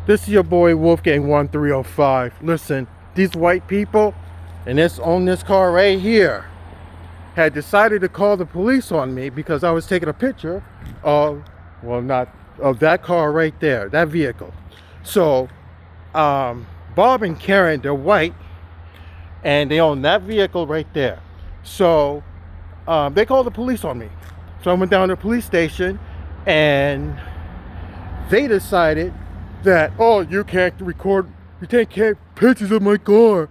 This is your boy Wolfgang 1305. Listen, these white people and this on this car right here had decided to call the police on me because I was taking a picture of, well, not of that car right there, that vehicle. So, Bob and Karen, they're white and they own that vehicle right there. So, they called the police on me. So I went down to the police station and they decided that, oh, you can't record, you can't take pictures of my car.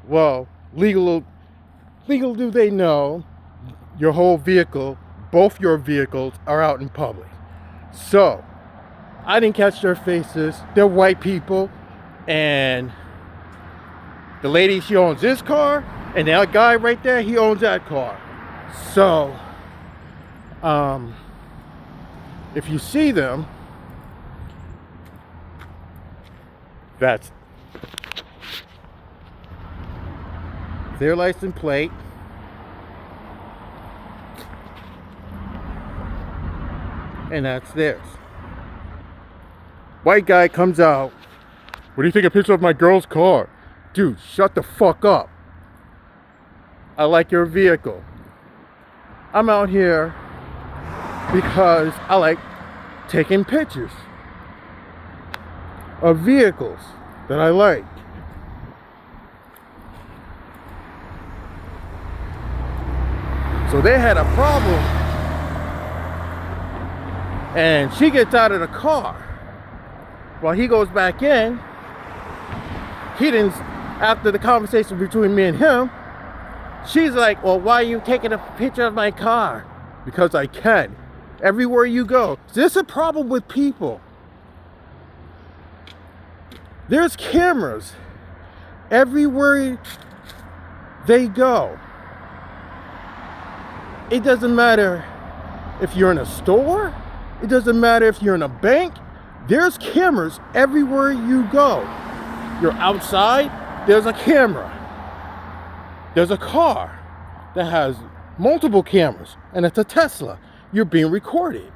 Well, legal do they know your whole vehicle, both your vehicles are out in public. So I didn't catch their faces. They're white people, and the lady, she owns this car, and that guy right there, he owns that car. So if you see them, that's their license plate. And that's theirs. White guy comes out. What do you think, a picture of my girl's car? Dude, shut the fuck up. I like your vehicle. I'm out here because I like taking pictures of vehicles that I like. So they had a problem, and she gets out of the car while he goes back in. He didn't, after the conversation between me and him, she's like, well, why are you taking a picture of my car? Because I can. Everywhere you go. There's a problem with people. There's cameras everywhere they go. It doesn't matter if you're in a store. It doesn't matter if you're in a bank. There's cameras everywhere you go. You're outside, there's a camera. There's a car that has multiple cameras, and it's a Tesla. You're being recorded.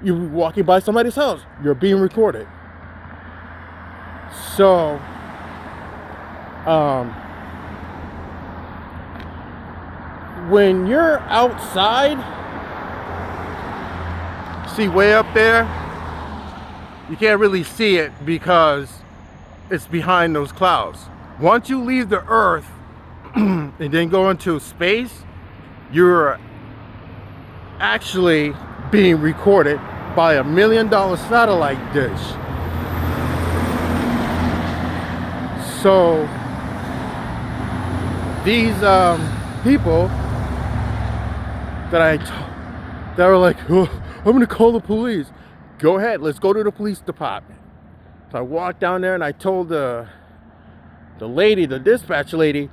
You're walking by somebody's house, you're being recorded. So, when you're outside, see way up there, you can't really see it because it's behind those clouds. Once you leave the earth and then go into space, you're actually being recorded by $1 million satellite dish. So these people that were like, oh, I'm gonna call the police. Go ahead, let's go to the police department. So I walked down there and I told the lady, the dispatch lady,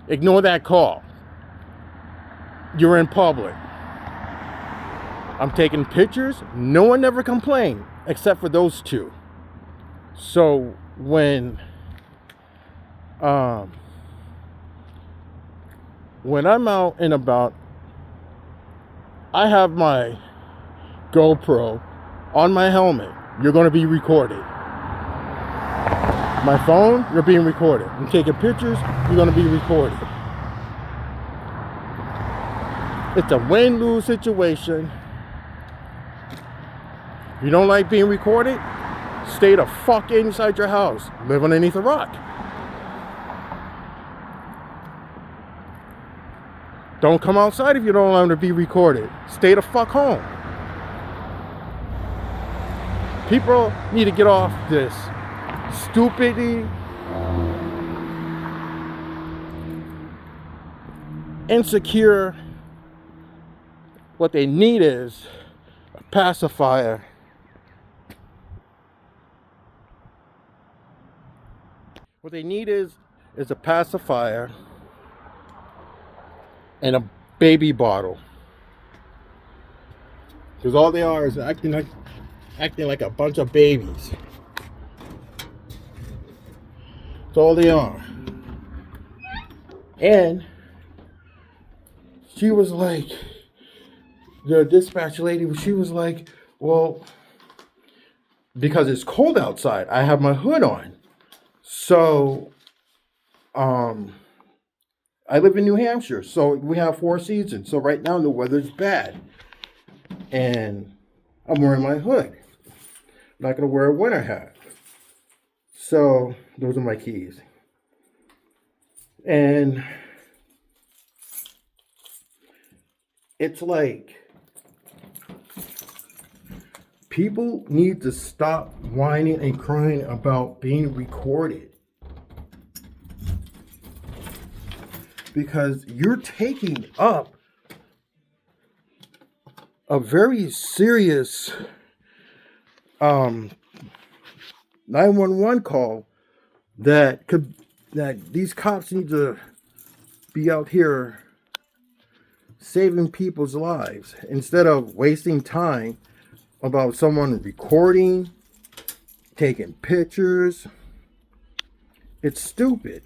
ignore that call. You're in public. I'm taking pictures. No one ever complained except for those two. So when I'm out and about, I have my GoPro on my helmet. You're going to be recorded. My phone, you're being recorded. I'm taking pictures, you're going to be recorded. It's a win-lose situation. If you don't like being recorded, stay the fuck inside your house. Live underneath a rock. Don't come outside if you don't want to be recorded. Stay the fuck home. People need to get off this stupidity, insecure. What they need is a pacifier. What they need is a pacifier and a baby bottle. Because all they are is acting like a bunch of babies. That's all they are. And she was like, the dispatch lady, she was like, well, because it's cold outside. I have my hood on. So, um, I live in New Hampshire, so we have 4 seasons. So right now the weather's bad, and I'm wearing my hood. I'm not gonna wear a winter hat. So those are my keys. And it's like people need to stop whining and crying about being recorded. Because you're taking up a very serious 911 call that these cops need to be out here saving people's lives instead of wasting time about someone recording, taking pictures. It's stupid.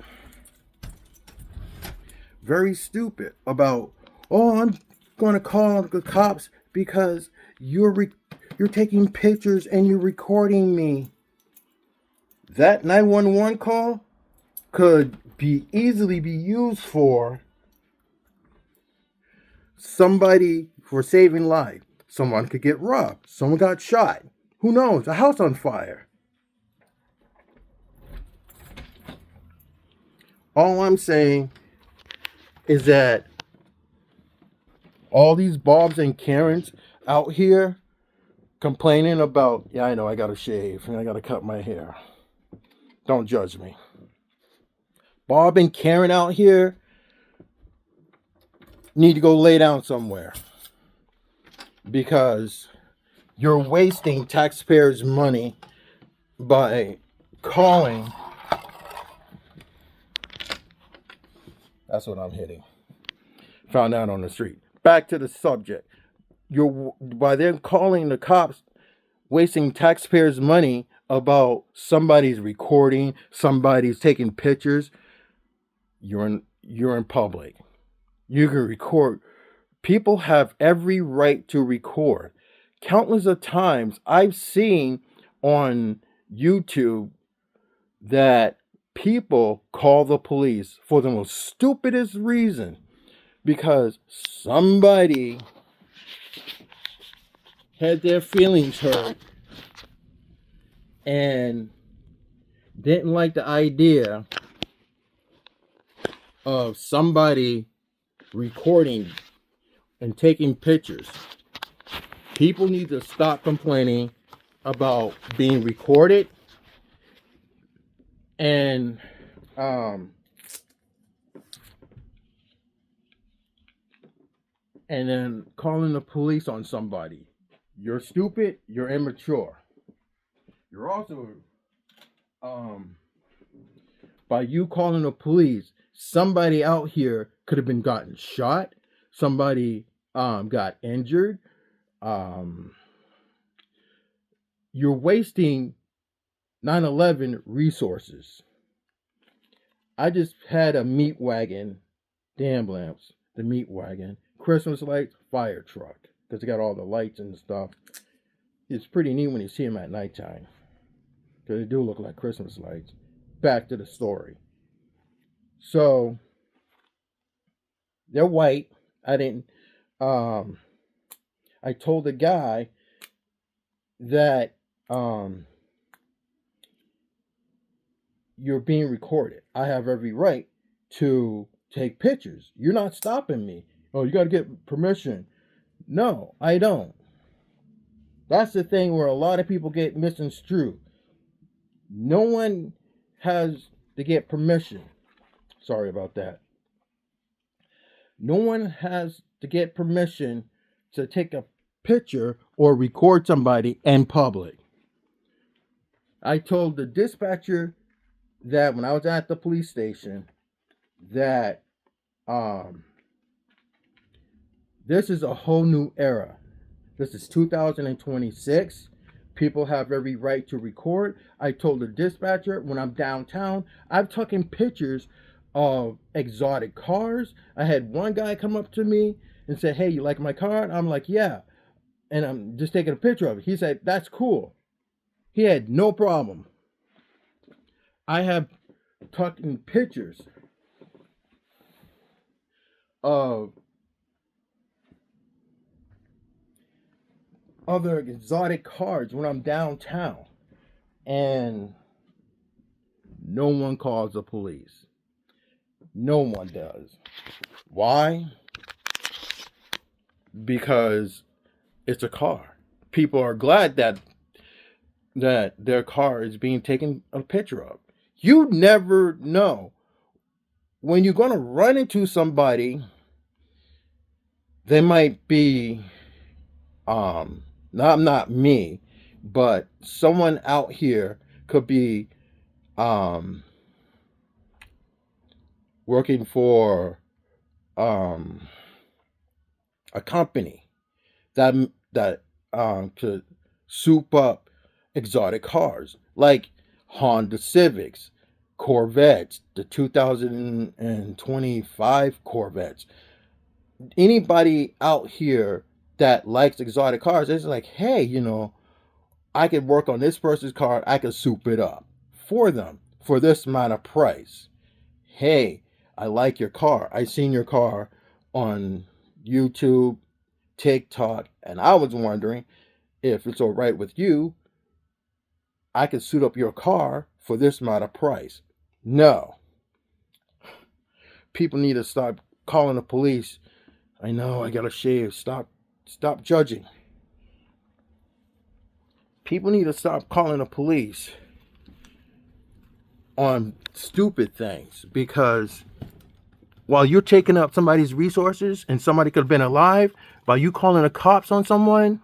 Very stupid about, oh, I'm going to call the cops because you're taking pictures and you're recording me. That 911 call could easily be used for somebody, for saving life. Someone could get robbed. Someone got shot. Who knows? A house on fire. All I'm saying is that all these Bobs and Karens out here complaining about, yeah, I know, I gotta shave and I gotta cut my hair. Don't judge me. Bob and Karen out here need to go lay down somewhere, because you're wasting taxpayers' money by calling. That's what I'm hitting. Found out on the street. Back to the subject. By them calling the cops, wasting taxpayers' money about somebody's recording, somebody's taking pictures. You're in public. You can record. People have every right to record. Countless of times I've seen on YouTube that people call the police for the most stupidest reason, because somebody had their feelings hurt and didn't like the idea of somebody recording and taking pictures. People need to stop complaining about being recorded and then calling the police on somebody. You're stupid, you're immature. You're also by you calling the police, somebody out here could have been gotten shot, somebody got injured. You're wasting 9/11 resources. I just had a meat wagon, damn lamps, the meat wagon, Christmas lights, fire truck, because it got all the lights and stuff. It's pretty neat when you see them at nighttime, because they do look like Christmas lights. Back to the story. So they're white. I told the guy that you're being recorded. I have every right to take pictures. You're not stopping me. Oh, you got to get permission. No, I don't. That's the thing where a lot of people get misconstrued. No one has to get permission. Sorry about that. No one has to get permission to take a picture or record somebody in public. I told the dispatcher that when I was at the police station that this is a whole new era. This is 2026. People have every right to record. I told the dispatcher when I'm downtown, I've taken pictures of exotic cars. I had one guy come up to me and say, "Hey, you like my car?" And I'm like, "Yeah." And I'm just taking a picture of it. He said, "That's cool." He had no problem. I have taken pictures of other exotic cars when I'm downtown, and no one calls the police. No one does. Why? Because it's a car. People are glad that their car is being taken a picture of. You never know when you're going to run into somebody. They might be not me, but someone out here could be working for a company that could soup up exotic cars like Honda Civics, Corvettes, the 2025 Corvettes. Anybody out here that likes exotic cars, it's like, hey, I could work on this person's car. I could soup it up for them for this amount of price. Hey, I like your car. I seen your car on YouTube, TikTok, and I was wondering if it's all right with you. I could suit up your car for this amount of price. No. People need to stop calling the police. I know, I gotta shave. Stop judging. People need to stop calling the police on stupid things, because while you're taking up somebody's resources and somebody could have been alive, while you calling the cops on someone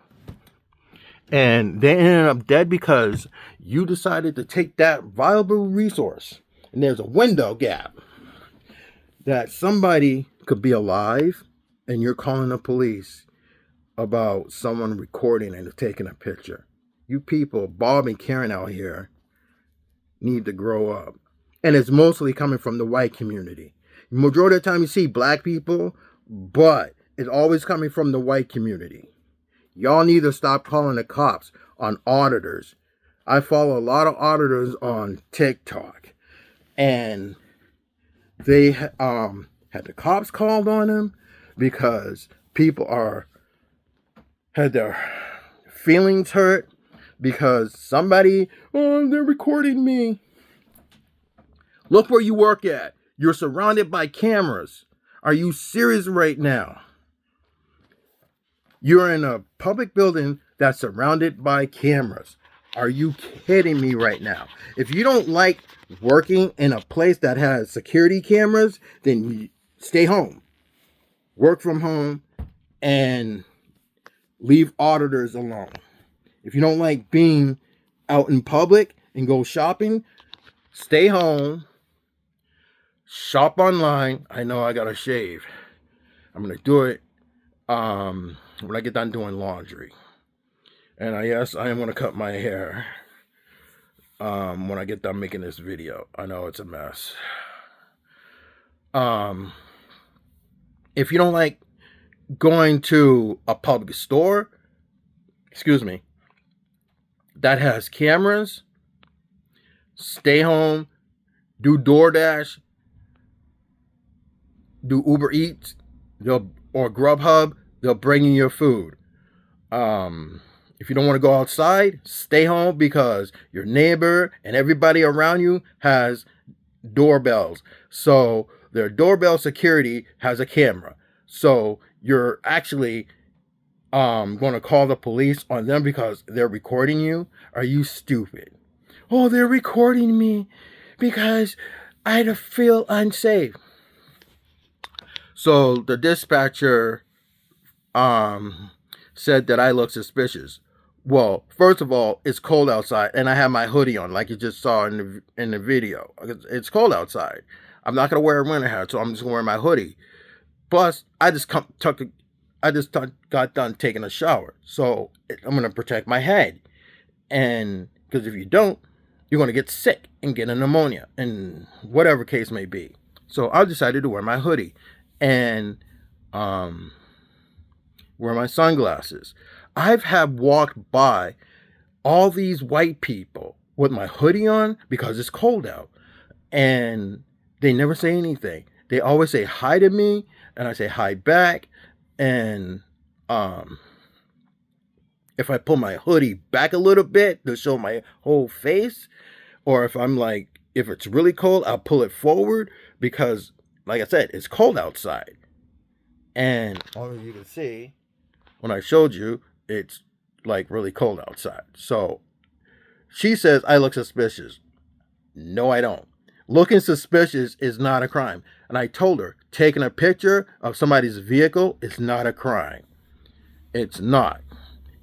and they ended up dead because you decided to take that valuable resource, and there's a window gap that somebody could be alive and you're calling the police about someone recording and taking a picture. You people, Bob and Karen out here, need to grow up. And it's mostly coming from the white community. Majority of the time you see black people, but it's always coming from the white community. Y'all need to stop calling the cops on auditors. I follow a lot of auditors on TikTok, and they had the cops called on them because people had their feelings hurt because somebody, they're recording me. Look where you work at. You're surrounded by cameras. Are you serious right now? You're in a public building that's surrounded by cameras. Are you kidding me right now? If you don't like working in a place that has security cameras, then stay home. Work from home and leave auditors alone. If you don't like being out in public and go shopping, stay home. Shop online. I know I gotta shave. I'm gonna do it when I get done doing laundry. And yes, I am gonna cut my hair when I get done making this video. I know it's a mess. If you don't like going to a public store, that has cameras, stay home, do DoorDash, do Uber Eats, or Grubhub, they'll bring you your food. If you don't want to go outside, stay home, because your neighbor and everybody around you has doorbells. So their doorbell security has a camera. So you're actually going to call the police on them because they're recording you? Are you stupid? Oh, they're recording me because I feel unsafe. So the dispatcher said that I look suspicious. Well, first of all, it's cold outside, and I have my hoodie on, like you just saw in the video. It's cold outside. I'm not gonna wear a winter hat, so I'm just gonna wear my hoodie. Plus, I just got done taking a shower, so I'm gonna protect my head. And because if you don't, you're gonna get sick and get a pneumonia, and whatever case may be. So I decided to wear my hoodie and wear my sunglasses. I've walked by all these white people with my hoodie on because it's cold out, and they never say anything. They always say hi to me, and I say hi back. And if I pull my hoodie back a little bit to show my whole face, or if it's really cold, I'll pull it forward because, like I said, it's cold outside. And all you can see, when I showed you, it's like really cold outside. So she says I look suspicious. No, I don't. Looking suspicious is not a crime. And I told her, taking a picture of somebody's vehicle is not a crime. It's not.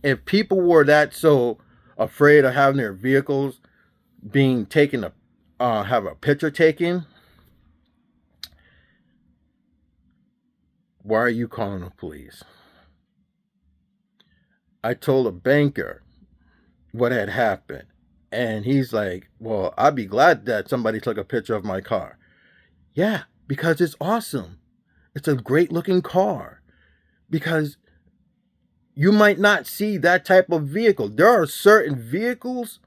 If people were that so afraid of having their vehicles being taken, have a picture taken, why are you calling the police? I told a banker what had happened. And he's like, well, I'd be glad that somebody took a picture of my car. Yeah, because it's awesome. It's a great looking car. Because you might not see that type of vehicle. There are certain vehicles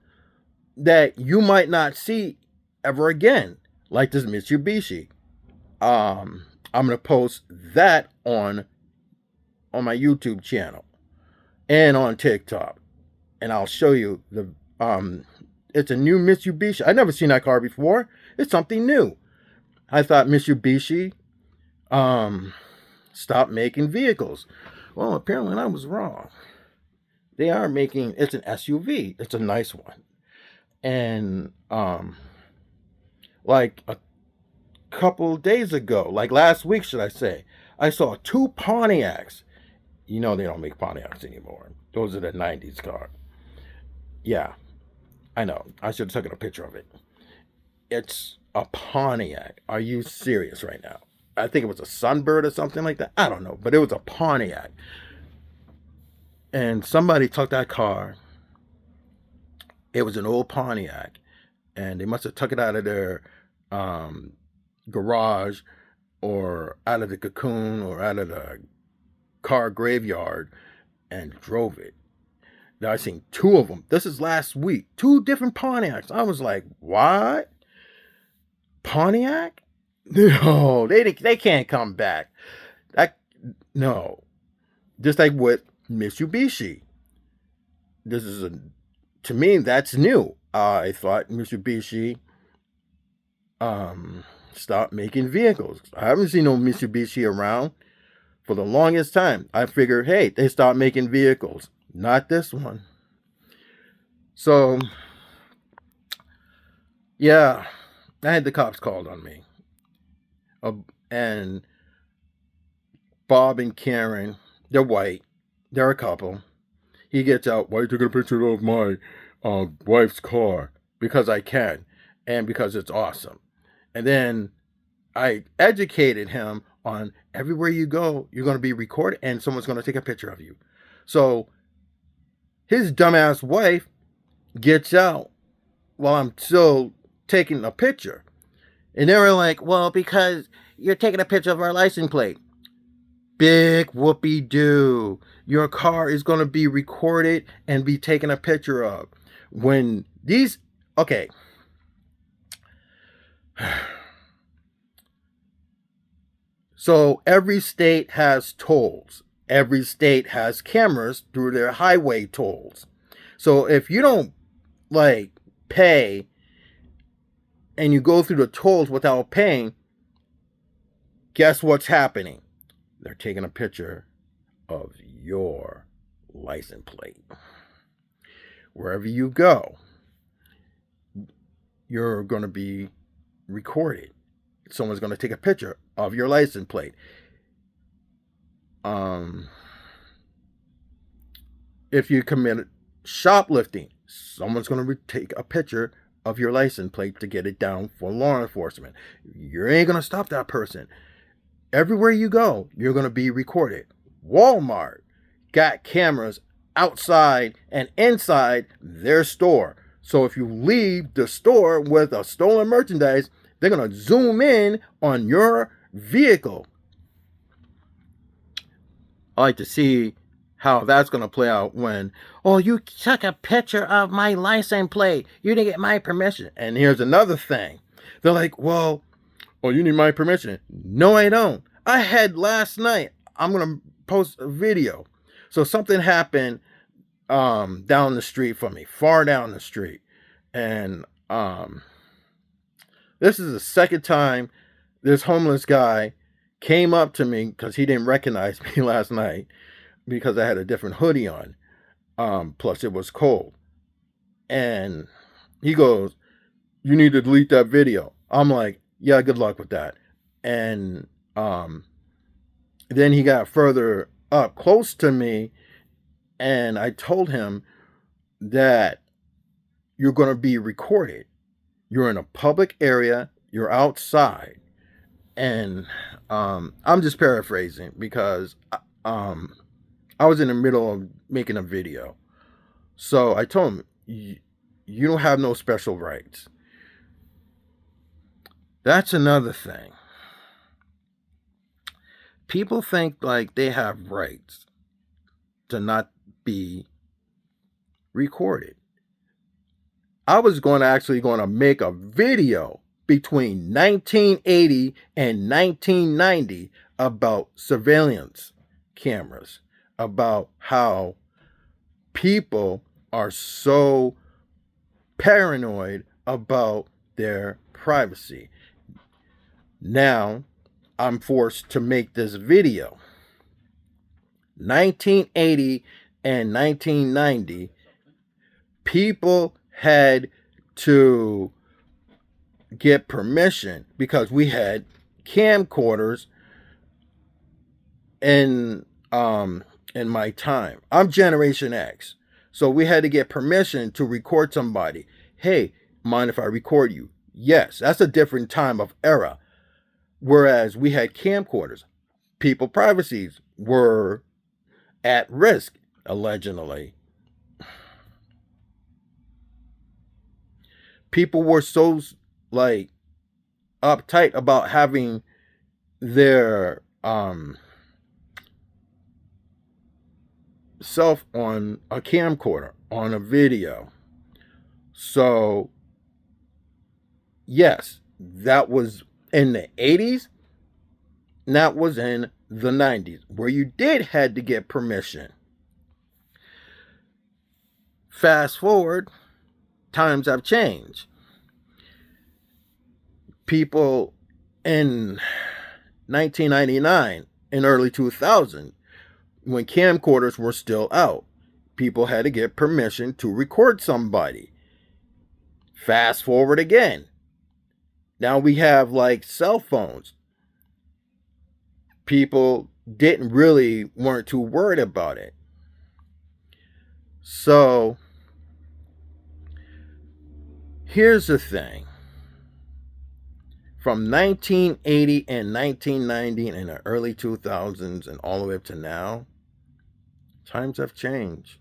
that you might not see ever again, like this Mitsubishi. I'm gonna post that on my YouTube channel and on TikTok, and I'll show you the it's a new Mitsubishi. I've never seen that car before. It's something new. I thought Mitsubishi stopped making vehicles. Well, apparently I was wrong. They are making, it's an SUV. It's a nice one. And like a couple days ago, like last week, should I say, I saw 2 Pontiacs. You know they don't make Pontiacs anymore. Those are the 90s cars. Yeah, I know. I should have taken a picture of it. It's a Pontiac. Are you serious right now? I think it was a Sunbird or something like that. I don't know, but it was a Pontiac. And somebody took that car. It was an old Pontiac. And they must have took it out of their garage or out of the cocoon or out of the car graveyard and drove it. Now I've seen 2 of them. This is last week. 2 different Pontiacs. I was like, what? Pontiac? No, they can't come back. No. Just like with Mitsubishi. To me, that's new. I thought Mitsubishi stopped making vehicles. I haven't seen no Mitsubishi around for the longest time. I figured, hey, they stopped making vehicles. Not this one. So, yeah, I had the cops called on me. And Bob and Karen, they're white. They're a couple. He gets out, why are you taking a picture of my wife's car? Because I can. And because it's awesome. And then I educated him on everywhere you go, you're going to be recorded and someone's going to take a picture of you. So his dumbass wife gets out while I'm still taking a picture. And they were like, well, because you're taking a picture of our license plate. Big whoopee-doo. Your car is going to be recorded and be taken a picture of. When these... Okay. So every state has tolls. Every state has cameras through their highway tolls. So if you don't, pay and you go through the tolls without paying, guess what's happening? They're taking a picture of your license plate. Wherever you go, you're going to be recorded. Someone's going to take a picture of your license plate. If you commit shoplifting, someone's going to take a picture of your license plate to get it down for law enforcement. You ain't going to stop that person. Everywhere you go, you're going to be recorded. Walmart got cameras outside and inside their store. So if you leave the store with a stolen merchandise, they're going to zoom in on your vehicle. I like to see how that's going to play out when, oh, you took a picture of my license plate. You didn't get my permission. And here's another thing. They're like, well, oh, you need my permission. No, I don't. I had last night. I'm going to post a video. So something happened down the street from me, far down the street. And this is the second time this homeless guy came up to me because he didn't recognize me last night because I had a different hoodie on. Plus it was cold. And he goes, you need to delete that video. I'm like, yeah, good luck with that. And then he got further up close to me, and I told him that you're going to be recorded. You're in a public area. You're outside. And I'm just paraphrasing because I was in the middle of making a video. So I told him, you don't have no special rights. That's another thing. People think like they have rights to not be recorded. I was going to make a video between 1980 and 1990 about surveillance cameras, about how people are so paranoid about their privacy. Now, I'm forced to make this video. 1980 and 1990, people had to get permission because we had camcorders in my time. I'm Generation X. So we had to get permission to record somebody. Hey, mind if I record you? Yes, that's a different time of era. Whereas we had camcorders. People's privacies were at risk, allegedly. People were so like uptight about having their self on a camcorder, on a video. So yes, that was in the 80s. That was in the 90s, where you did had to get permission. Fast forward, times have changed. People in 1999 and early 2000, when camcorders were still out, people had to get permission to record somebody. Fast forward again. Now we have like cell phones. People weren't too worried about it. So here's the thing. From 1980 and 1990 and in the early 2000s and all the way up to now, times have changed.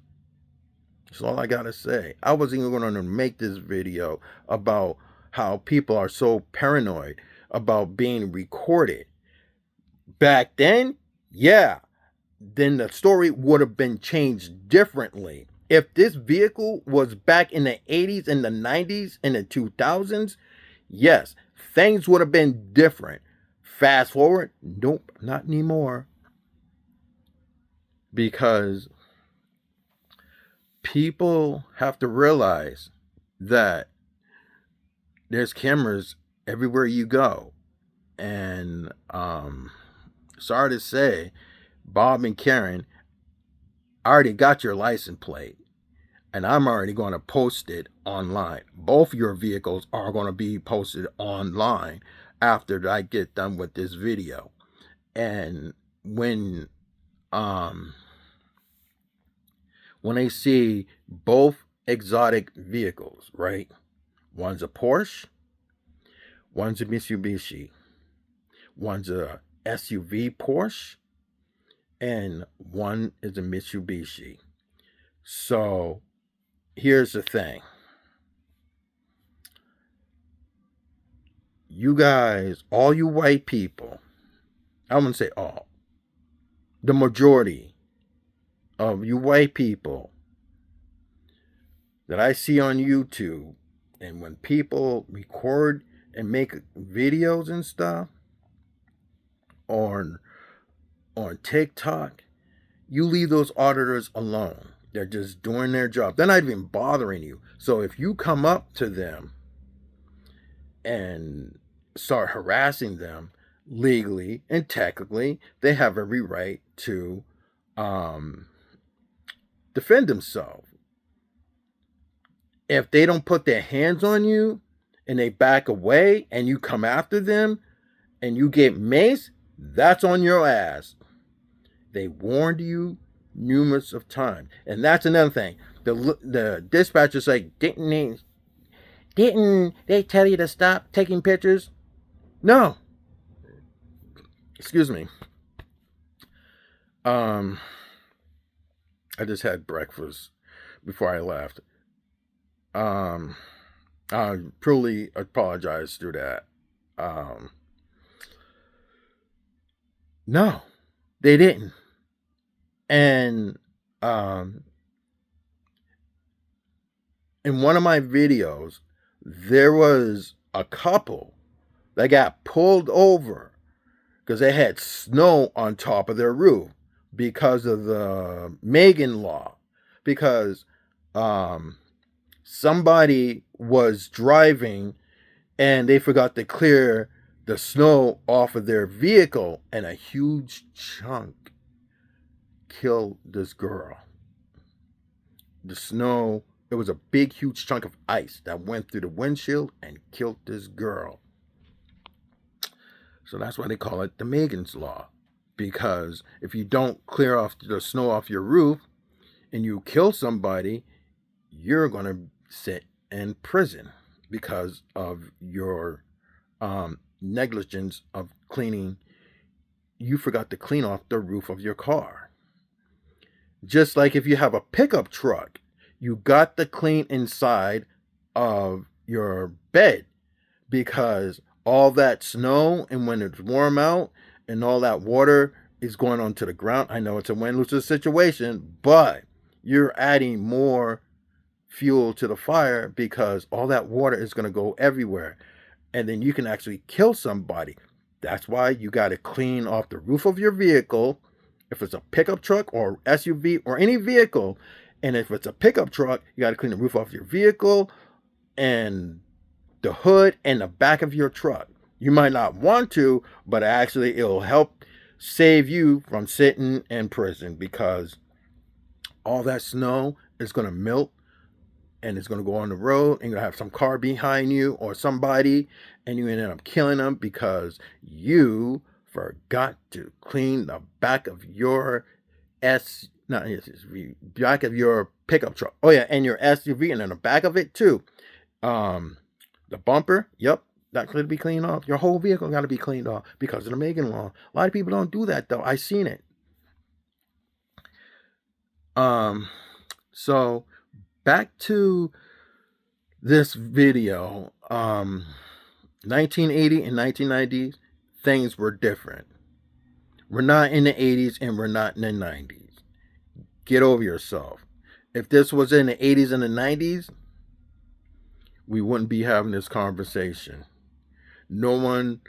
That's all I gotta say. I wasn't even going to make this video about how people are so paranoid about being recorded. Back then, yeah, then the story would have been changed differently. If this vehicle was back in the 80s and the 90s and the 2000s, yes, things would have been different. Fast forward, nope, not anymore. Because people have to realize that there's cameras everywhere you go. And sorry to say, Bob and Karen, I already got your license plate. And I'm already going to post it online. Both your vehicles are going to be posted online after I get done with this video. And when they see both exotic vehicles, right? One's a Porsche, one's a Mitsubishi, one's a SUV Porsche, and one is a Mitsubishi. So here's the thing. You guys, all you white people, I wouldn't say all, the majority of you white people that I see on YouTube, and when people record and make videos and stuff on TikTok, you leave those auditors alone. They're just doing their job. They're not even bothering you. So if you come up to them and start harassing them legally and technically, they have every right to defend themselves. If they don't put their hands on you and they back away and you come after them and you get maced, that's on your ass. They warned you numerous of times. And that's another thing. The dispatcher's like, didn't they tell you to stop taking pictures? No. Excuse me. I just had breakfast before I left. I truly apologize through that. No, they didn't. And in one of my videos, there was a couple that got pulled over because they had snow on top of their roof because of the Megan law. Because somebody was driving and they forgot to clear the snow off of their vehicle, and a huge chunk killed this girl. The snow, it was a big, huge chunk of ice that went through the windshield and killed this girl. So that's why they call it the Megan's Law. Because if you don't clear off the snow off your roof and you kill somebody, you're going to sit in prison because of your negligence of cleaning. You forgot to clean off the roof of your car. Just like if you have a pickup truck, you got to clean inside of your bed because all that snow, and when it's warm out and all that water is going onto the ground. I know it's a win-lose situation, but you're adding more fuel to the fire because all that water is going to go everywhere. And then you can actually kill somebody. That's why you got to clean off the roof of your vehicle. If it's a pickup truck or SUV or any vehicle, and if it's a pickup truck, you got to clean the roof off your vehicle and the hood and the back of your truck. You might not want to, but actually it'll help save you from sitting in prison because all that snow is going to melt and it's going to go on the road, and you're going to have some car behind you or somebody, and you end up killing them because you forgot to clean the back of your back of your pickup truck. Oh yeah, and your SUV, and then the back of it too. The bumper, yep, that could be cleaned off. Your whole vehicle got to be cleaned off because of the Megan law. A lot of people don't do that though. I seen it. So back to this video. 1980 and 1990s, things were different. We're not in the 80s and we're not in the 90s. Get over yourself. If this was in the 80s and the 90s, we wouldn't be having this conversation. No one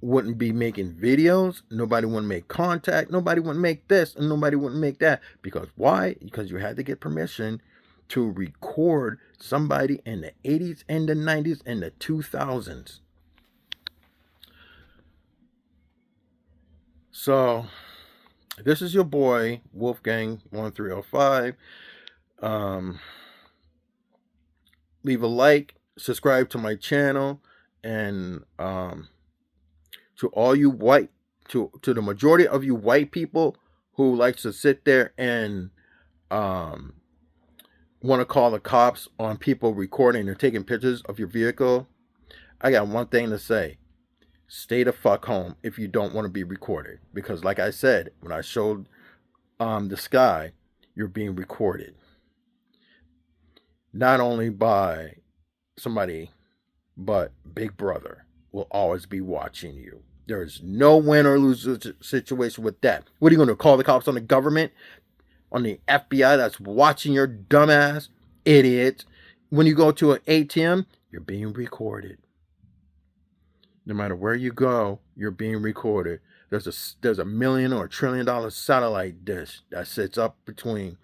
wouldn't be making videos. Nobody wouldn't make contact. Nobody wouldn't make this and nobody wouldn't make that. Because why? Because you had to get permission to record somebody in the 80s and the 90s and the 2000s. So, this is your boy, Wolfgang 1305. Leave a like, subscribe to my channel, and to all you white, to the majority of you white people who likes to sit there and want to call the cops on people recording or taking pictures of your vehicle, I got one thing to say. Stay the fuck home if you don't want to be recorded. Because like I said, when I showed the sky, you're being recorded. Not only by somebody, but Big Brother will always be watching you. There is no win or lose situation with that. What are you going to call the cops on the government? on the FBI that's watching your dumbass, idiot. When you go to an ATM, you're being recorded. No matter where you go, you're being recorded. There's a million or $1 trillion satellite dish that sits up between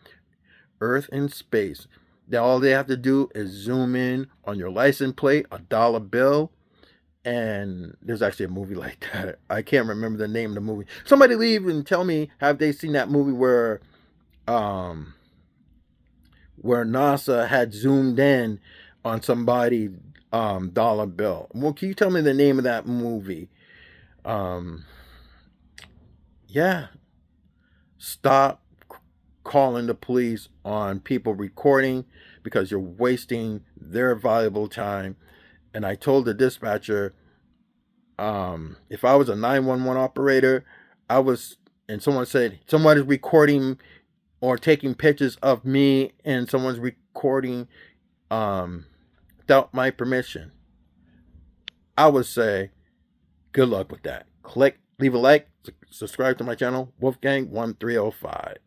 Earth and space. That all they have to do is zoom in on your license plate, a dollar bill, and there's actually a movie like that. I can't remember the name of the movie. Somebody leave and tell me, have they seen that movie where NASA had zoomed in on somebody dollar bill? Well, can you tell me the name of that movie? Yeah. Stop calling the police on people recording because you're wasting their valuable time. And I told the dispatcher, if I was a 911 operator, and someone said somebody's recording or taking pictures of me and someone's recording without my permission, I would say, good luck with that. Leave a like, subscribe to my channel, Wolfgang 1305.